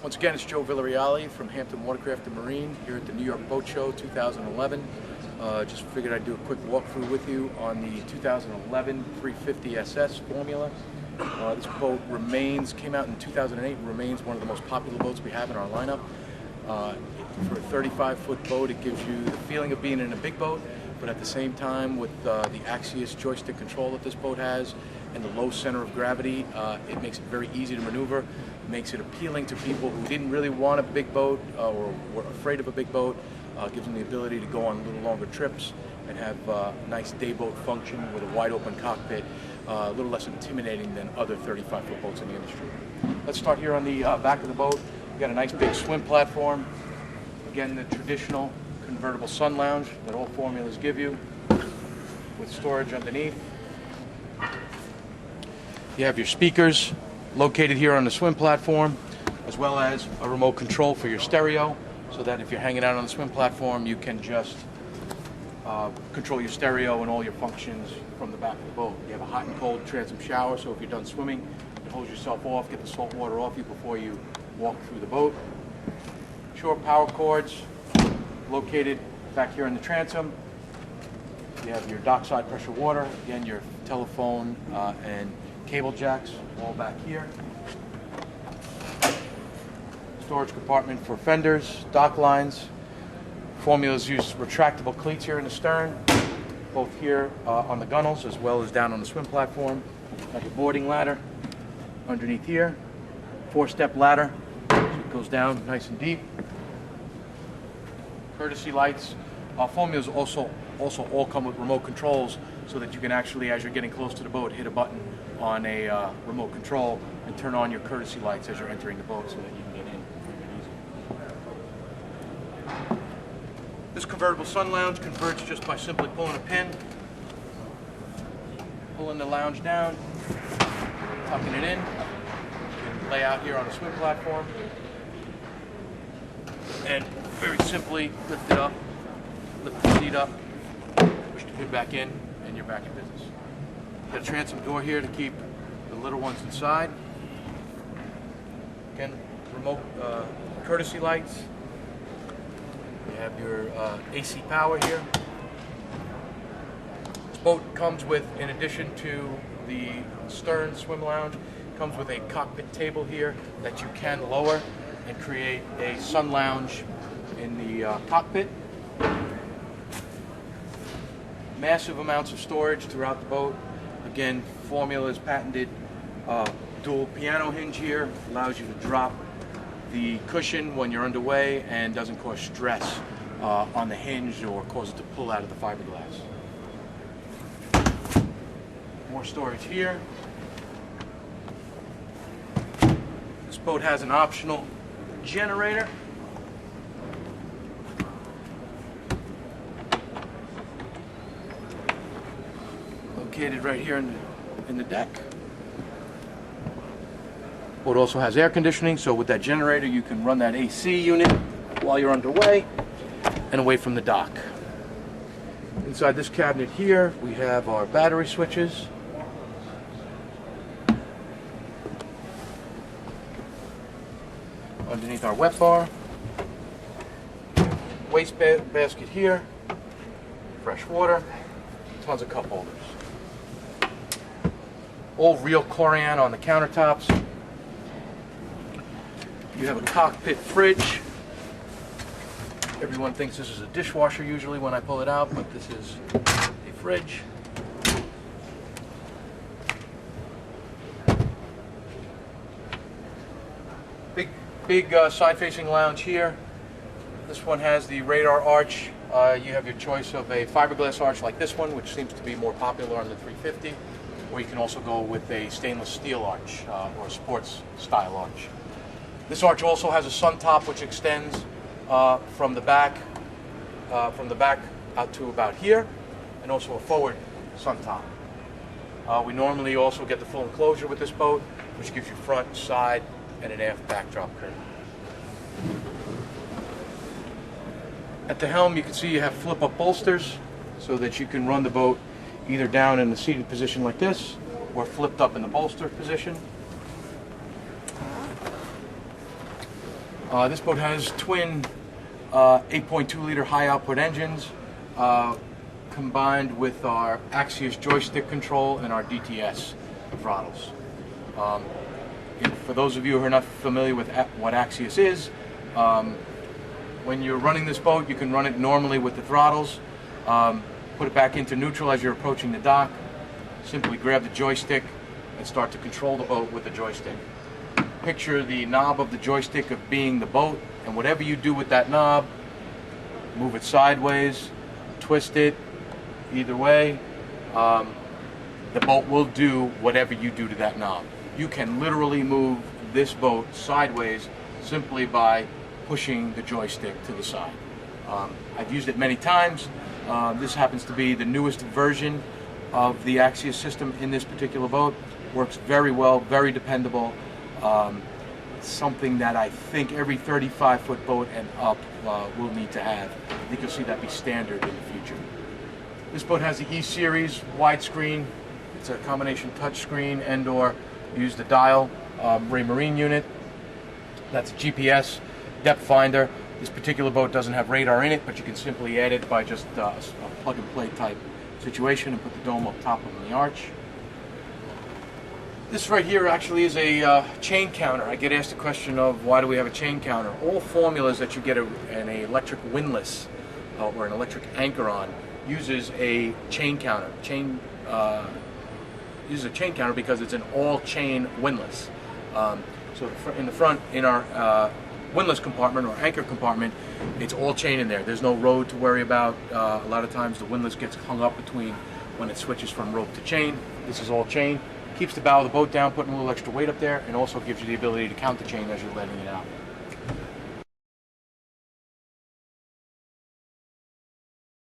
Once again, it's Joe Villarreal from Hampton Watercraft Marine here at the New York Boat Show 2011. Just figured I'd do a quick walkthrough with you on the 2011 350 SS Formula. This boat came out in 2008, remains one of the most popular boats we have in our lineup. For a 35-foot boat, it gives you the feeling of being in a big boat, but at the same time, with the Axios joystick control that this boat has and the low center of gravity, it makes it very easy to maneuver. Makes it appealing to people who didn't really want a big boat or were afraid of a big boat. Gives them the ability to go on a little longer trips and have a nice day boat function with a wide open cockpit, a little less intimidating than other 35-foot boats in the industry. Let's start here on the back of the boat. We've got a nice big swim platform. Again, the traditional convertible sun lounge that all formulas give you, with storage underneath. You have your speakers located here on the swim platform, as well as a remote control for your stereo, so that if you're hanging out on the swim platform, you can just control your stereo and all your functions from the back of the boat. You have a hot and cold transom shower, so if you're done swimming, you can hose yourself off, get the salt water off you before you walk through the boat. Short power cords located back here in the transom. You have your dockside pressure water, again your telephone and cable jacks all back here. Storage compartment for fenders, dock lines. Formulas use retractable cleats here in the stern, both here on the gunnels as well as down on the swim platform. Got your boarding ladder underneath here. 4-step ladder, so it goes down nice and deep. Courtesy lights. Formulas also all come with remote controls, so that you can actually, as you're getting close to the boat, hit a button on a remote control and turn on your courtesy lights as you're entering the boat so that you can get in easy. This convertible sun lounge converts just by simply pulling a pin, pulling the lounge down, tucking it in. You can lay out here on a swim platform and very simply lift it up, lift the seat up, push the pin back in, and you're back in business. Got a transom door here to keep the little ones inside. Again, remote courtesy lights. You have your AC power here. This boat comes with, in addition to the stern swim lounge, comes with a cockpit table here that you can lower and create a sun lounge in the cockpit. Massive amounts of storage throughout the boat. Again, Formula's patented dual piano hinge here allows you to drop the cushion when you're underway and doesn't cause stress on the hinge or cause it to pull out of the fiberglass. More storage here. This boat has an optional generator. Located right here in the deck. Boat also has air conditioning, so with that generator you can run that AC unit while you're underway and away from the dock. Inside this cabinet here we have our battery switches. Underneath our wet bar. Waste basket here. Fresh water. Tons of cup holders. All real corian on the countertops. You have a cockpit fridge. Everyone thinks this is a dishwasher usually when I pull it out, but this is a fridge. Big side-facing lounge here. This one has the radar arch. You have your choice of a fiberglass arch like this one, which seems to be more popular on the 350. Or you can also go with a stainless steel arch or a sports style arch. This arch also has a sun top which extends from the back out to about here, and also a forward sun top. We normally also get the full enclosure with this boat, which gives you front, side, and an aft backdrop curtain. At the helm you can see you have flip-up bolsters so that you can run the boat either down in the seated position like this or flipped up in the bolster position. This boat has twin 8.2 liter high output engines combined with our Axios joystick control and our DTS throttles. For those of you who are not familiar with what Axios is, when you're running this boat, you can run it normally with the throttles, put it back into neutral as you're approaching the dock, simply grab the joystick and start to control the boat with the joystick. Picture the knob of the joystick of being the boat, and whatever you do with that knob, move it sideways, twist it, either way, the boat will do whatever you do to that knob. You can literally move this boat sideways simply by pushing the joystick to the side. I've used it many times. This happens to be the newest version of the Axios system in this particular boat. Works very well, very dependable. Something that I think every 35-foot boat and up will need to have. I think you'll see that be standard in the future. This boat has the E-Series widescreen. It's a combination touchscreen and/or use the dial Marine unit. That's a GPS depth finder. This particular boat doesn't have radar in it, but you can simply add it by just a plug-and-play type situation and put the dome up top of the arch. This right here actually is a chain counter. I get asked the question of why do we have a chain counter. All formulas that you get an electric windlass or an electric anchor on uses a chain counter. Uses a chain counter because it's an all-chain windlass. So in the front, in our windlass compartment or anchor compartment, it's all chain in there. There's no road to worry about. A lot of times the windlass gets hung up between when it switches from rope to chain. This is all chain. Keeps the bow of the boat down, putting a little extra weight up there, and also gives you the ability to count the chain as you're letting it out.